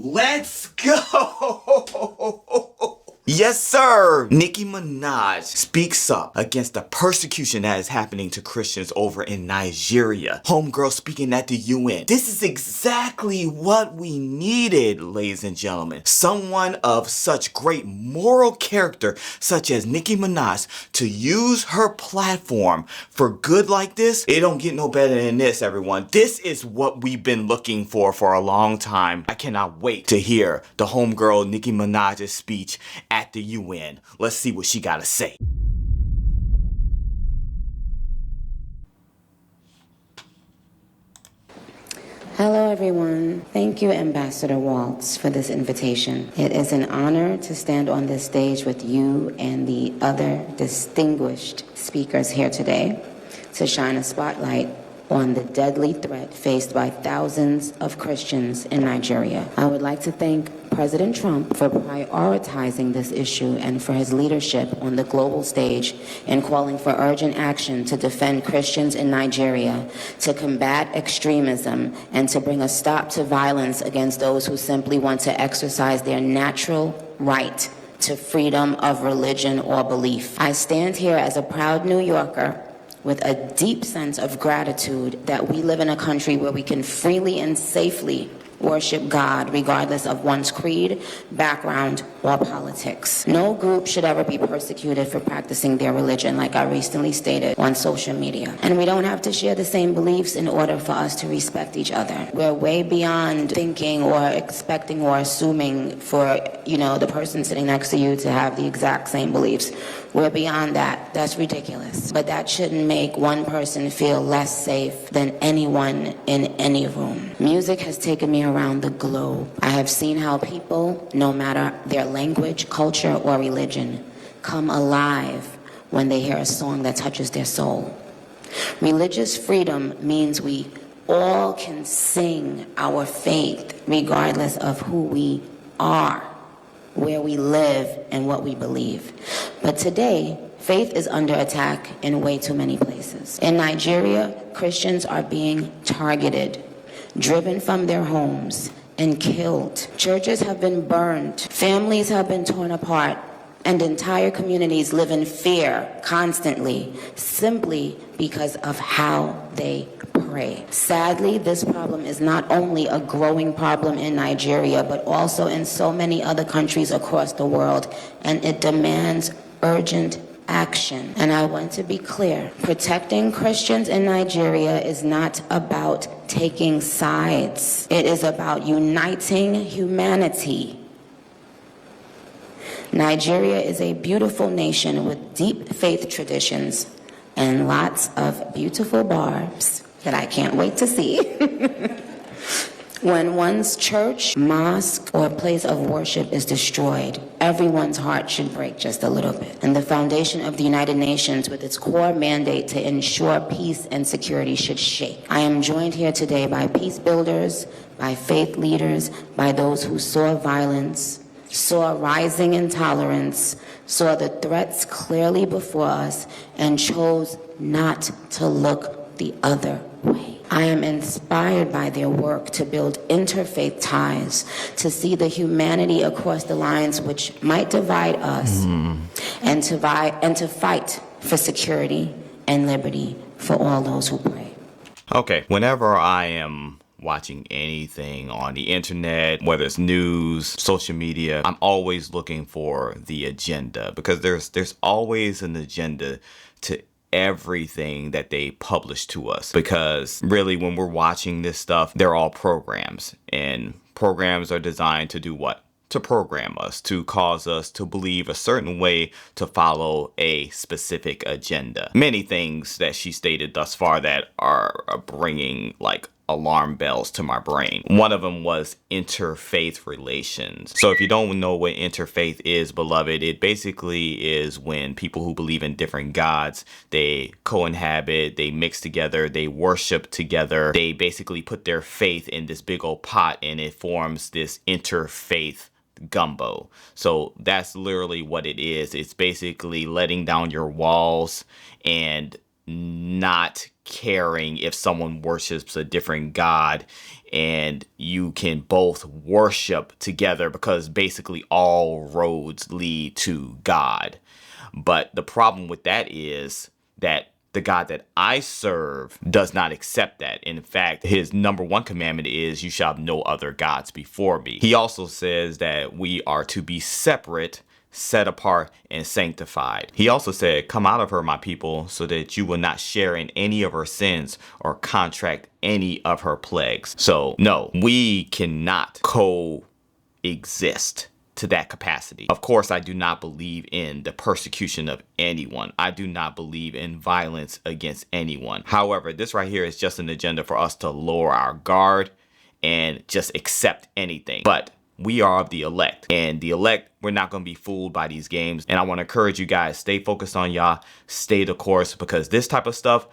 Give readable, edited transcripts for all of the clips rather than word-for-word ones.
Let's go! Yes, sir! Nicki Minaj speaks up against the persecution that is happening to Christians over in Nigeria. Homegirl speaking at the UN. This is exactly what we needed, ladies and gentlemen. Someone of such great moral character, such as Nicki Minaj, to use her platform for good like this. It don't get no better than this, everyone. This is what we've been looking for a long time. I cannot wait to hear the homegirl Nicki Minaj's speech at the UN. Let's see what she gotta say. Hello everyone. Thank you, Ambassador Waltz, for this invitation. It is an honor to stand on this stage with you and the other distinguished speakers here today to shine a spotlight on the deadly threat faced by thousands of Christians in Nigeria. I would like to thank President Trump for prioritizing this issue and for his leadership on the global stage in calling for urgent action to defend Christians in Nigeria, to combat extremism, and to bring a stop to violence against those who simply want to exercise their natural right to freedom of religion or belief. I stand here as a proud New Yorker with a deep sense of gratitude that we live in a country where we can freely and safely worship God regardless of one's creed, background, or politics. No group should ever be persecuted for practicing their religion, like I recently stated on social media. And we don't have to share the same beliefs in order for us to respect each other. We're way beyond thinking or expecting or assuming for, the person sitting next to you to have the exact same beliefs. We're beyond that. That's ridiculous. But that shouldn't make one person feel less safe than anyone in any room. Music has taken me around the globe. I have seen how people, no matter their language, culture, or religion, come alive when they hear a song that touches their soul. Religious freedom means we all can sing our faith regardless of who we are, where we live, and what we believe. But today, faith is under attack in way too many places. In Nigeria, Christians are being targeted, driven from their homes, and killed. Churches have been burned, families have been torn apart, and entire communities live in fear constantly, simply because of how they pray. Sadly, this problem is not only a growing problem in Nigeria, but also in so many other countries across the world, and it demands urgent action. And I want to be clear, protecting Christians in Nigeria is not about taking sides. It is about uniting humanity. Nigeria is a beautiful nation with deep faith traditions and lots of beautiful barbs that I can't wait to see. When one's church, mosque, or place of worship is destroyed, everyone's heart should break just a little bit. And the foundation of the United Nations, with its core mandate to ensure peace and security, should shake. I am joined here today by peace builders, by faith leaders, by those who saw violence, saw rising intolerance, saw the threats clearly before us, and chose not to look the other way. I am inspired by their work to build interfaith ties, to see the humanity across the lines which might divide us, and to fight for security and liberty for all those who pray. Okay, whenever I am watching anything on the internet, whether it's news, social media, I'm always looking for the agenda, because there's always an agenda to everything that they publish to us. Because really, when we're watching this stuff, they're all programs, and programs are designed to do what? To program us, to cause us to believe a certain way, to follow a specific agenda. Many things that she stated thus far that are bringing like alarm bells to my brain. One of them was interfaith relations. So if you don't know what interfaith is, beloved, it basically is when people who believe in different gods, they co-inhabit, they mix together, they worship together. They basically put their faith in this big old pot, and it forms this interfaith gumbo. So that's literally what it is. It's basically letting down your walls and not caring if someone worships a different god, and you can both worship together because basically all roads lead to God. But the problem with that is that the God that I serve does not accept that. In fact, his number one commandment is, you shall have no other gods before me. He also says that we are to be separate, set apart, and sanctified. He also said, come out of her, my people, so that you will not share in any of her sins or contract any of her plagues. So no, we cannot coexist to that capacity. Of course, I do not believe in the persecution of anyone. I do not believe in violence against anyone. However, this right here is just an agenda for us to lower our guard and just accept anything. But we are of the elect, and the elect, we're not going to be fooled by these games. And I want to encourage you guys, stay focused on Yah, stay the course, because this stuff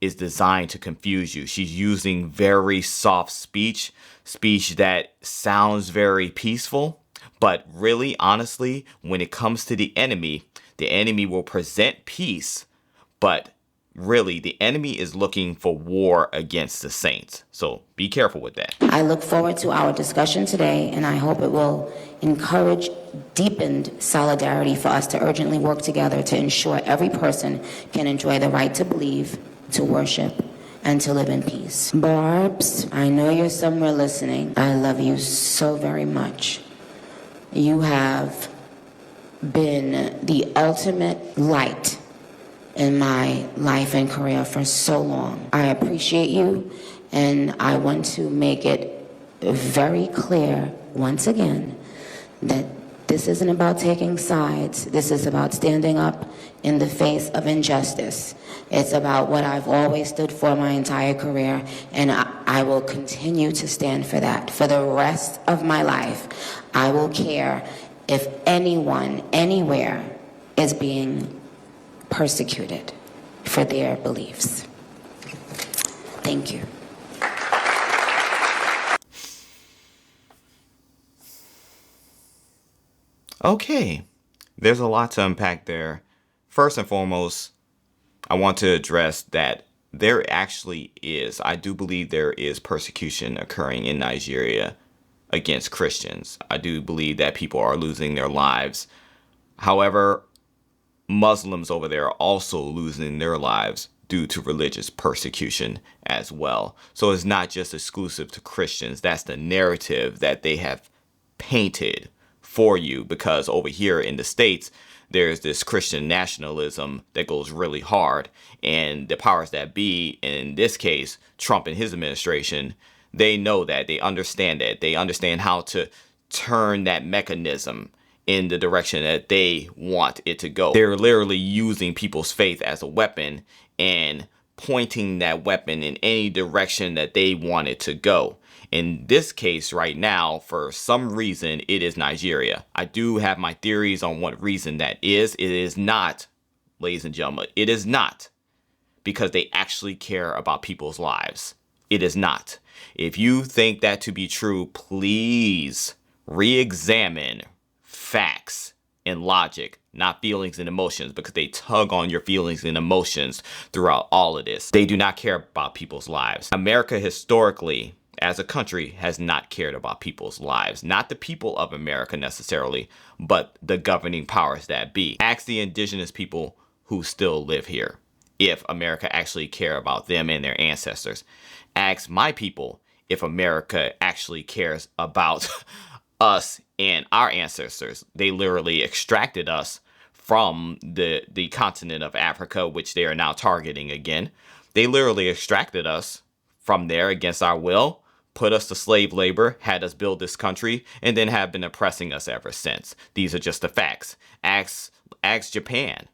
is designed to confuse you. She's using very soft speech that sounds very peaceful, but really, honestly, when it comes to the enemy will present peace, but really, the enemy is looking for war against the saints. So be careful with that. I look forward to our discussion today, and I hope it will encourage deepened solidarity for us to urgently work together to ensure every person can enjoy the right to believe, to worship, and to live in peace. Barbs, I know you're somewhere listening. I love you so very much. You have been the ultimate light in my life and career for so long. I appreciate you, and I want to make it very clear once again that this isn't about taking sides. This is about standing up in the face of injustice. It's about what I've always stood for my entire career, and I will continue to stand for that. For the rest of my life, I will care if anyone, anywhere, is being persecuted for their beliefs. Thank you. Okay, there's a lot to unpack there. First and foremost, I want to address that there actually is, I do believe there is persecution occurring in Nigeria against Christians. I do believe that people are losing their lives. However, Muslims over there are also losing their lives due to religious persecution as well. So it's not just exclusive to Christians. That's the narrative that they have painted for you, because over here in the States, there's this Christian nationalism that goes really hard, and the powers that be, in this case, Trump and his administration, they know that, they understand how to turn that mechanism in the direction that they want it to go. They're literally using people's faith as a weapon and pointing that weapon in any direction that they want it to go. In this case right now, for some reason, it is Nigeria. I do have my theories on what reason that is. It is not, ladies and gentlemen, it is not because they actually care about people's lives. It is not. If you think that to be true, please re-examine facts and logic, not feelings and emotions, because they tug on your feelings and emotions throughout all of this. They do not care about people's lives. America historically, as a country, has not cared about people's lives. Not the people of America necessarily, but the governing powers that be. Ask the indigenous people who still live here if America actually care about them and their ancestors. Ask my people if America actually cares about us and our ancestors. They literally extracted us from the continent of Africa, which they are now targeting again. They literally extracted us from there against our will, put us to slave labor, had us build this country, and then have been oppressing us ever since. These are just the facts. Ask Japan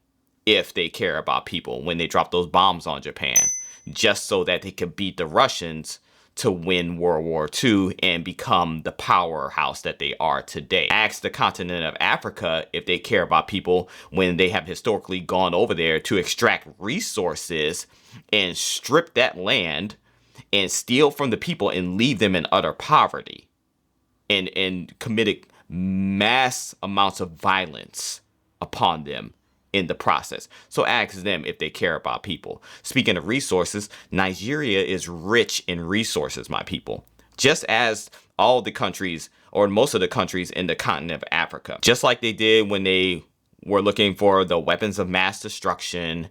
if they care about people when they drop those bombs on Japan, just so that they could beat the Russians to win World War II and become the powerhouse that they are today. Ask the continent of Africa if they care about people when they have historically gone over there to extract resources and strip that land and steal from the people and leave them in utter poverty and committed mass amounts of violence upon them in the process. So ask them if they care about people. Speaking of resources, Nigeria is rich in resources, my people. Just as all the countries, or most of the countries in the continent of Africa. Just like they did when they were looking for the weapons of mass destruction,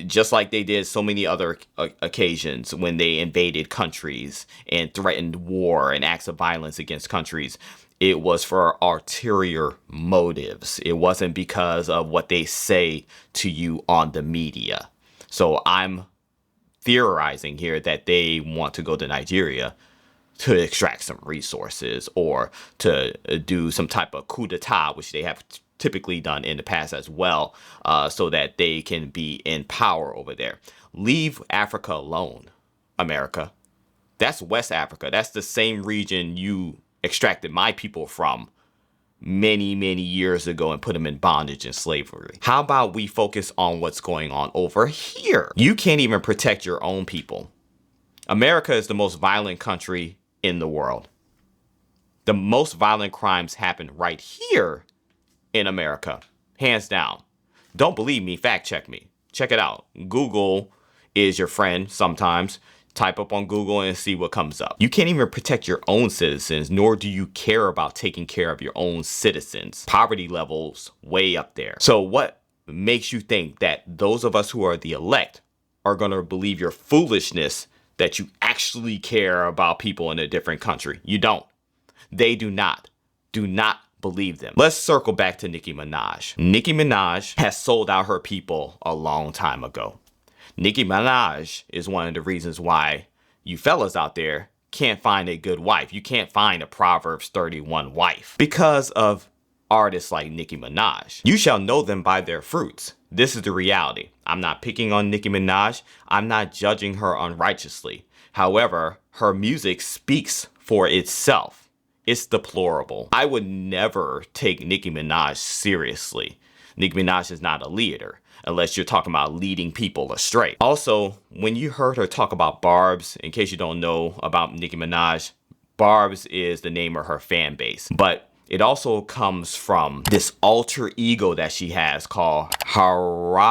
just like they did so many other occasions when they invaded countries and threatened war and acts of violence against countries. It was for ulterior motives. It wasn't because of what they say to you on the media. So I'm theorizing here that they want to go to Nigeria to extract some resources or to do some type of coup d'etat, which they have typically done in the past as well, so that they can be in power over there. Leave Africa alone, America. That's West Africa. That's the same region you extracted my people from many, many years ago and put them in bondage and slavery. How about we focus on what's going on over here? You can't even protect your own people. America is the most violent country in the world. The most violent crimes happen right here in America, hands down. Don't believe me, fact check me. Check it out. Google is your friend sometimes. Type up on Google and see what comes up. You can't even protect your own citizens, nor do you care about taking care of your own citizens. Poverty levels way up there. So what makes you think that those of us who are the elect are going to believe your foolishness that you actually care about people in a different country? You don't. They do not. Do not believe them. Let's circle back to Nicki Minaj. Nicki Minaj has sold out her people a long time ago. Nicki Minaj is one of the reasons why you fellas out there can't find a good wife. You can't find a Proverbs 31 wife because of artists like Nicki Minaj. You shall know them by their fruits. This is the reality. I'm not picking on Nicki Minaj. I'm not judging her unrighteously. However, her music speaks for itself. It's deplorable. I would never take Nicki Minaj seriously. Nicki Minaj is not a leader, unless you're talking about leading people astray. Also, when you heard her talk about Barbs, in case you don't know about Nicki Minaj, Barbs is the name of her fan base. But it also comes from this alter ego that she has called Harajuku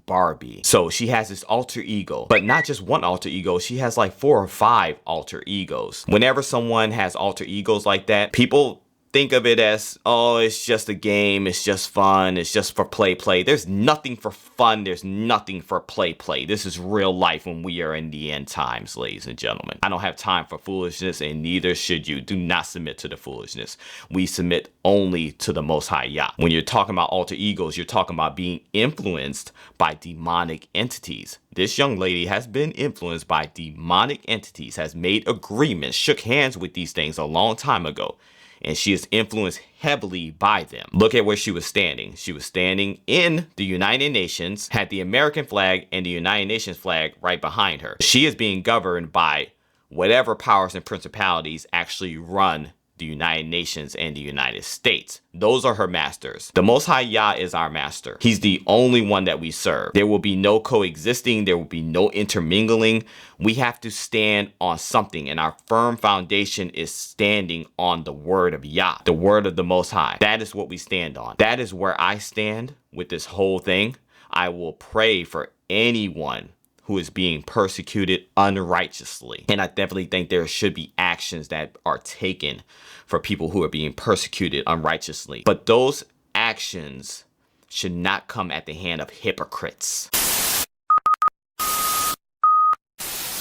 Barbie. So she has this alter ego, but not just one alter ego. She has like 4 or 5 alter egos. Whenever someone has alter egos like that, people think of it as, oh, it's just a game, it's just fun, it's just for play. There's nothing for fun, there's nothing for play. This is real life when we are in the end times, ladies and gentlemen. I don't have time for foolishness, and neither should you. Do not submit to the foolishness. We submit only to the Most High Yah. When you're talking about alter egos, you're talking about being influenced by demonic entities. This young lady has been influenced by demonic entities, has made agreements, shook hands with these things a long time ago. And she is influenced heavily by them. Look at where she was standing. She was standing in the United Nations, had the American flag and the United Nations flag right behind her. She is being governed by whatever powers and principalities actually run the United Nations and the United States. Those are her masters. The Most High Yah is our master. He's the only one that we serve. There will be no coexisting. There will be no intermingling. We have to stand on something, and our firm foundation is standing on the word of Yah, the word of the Most High. That is what we stand on. That is where I stand with this whole thing. I will pray for anyone who is being persecuted unrighteously. And I definitely think there should be actions that are taken for people who are being persecuted unrighteously. But those actions should not come at the hand of hypocrites.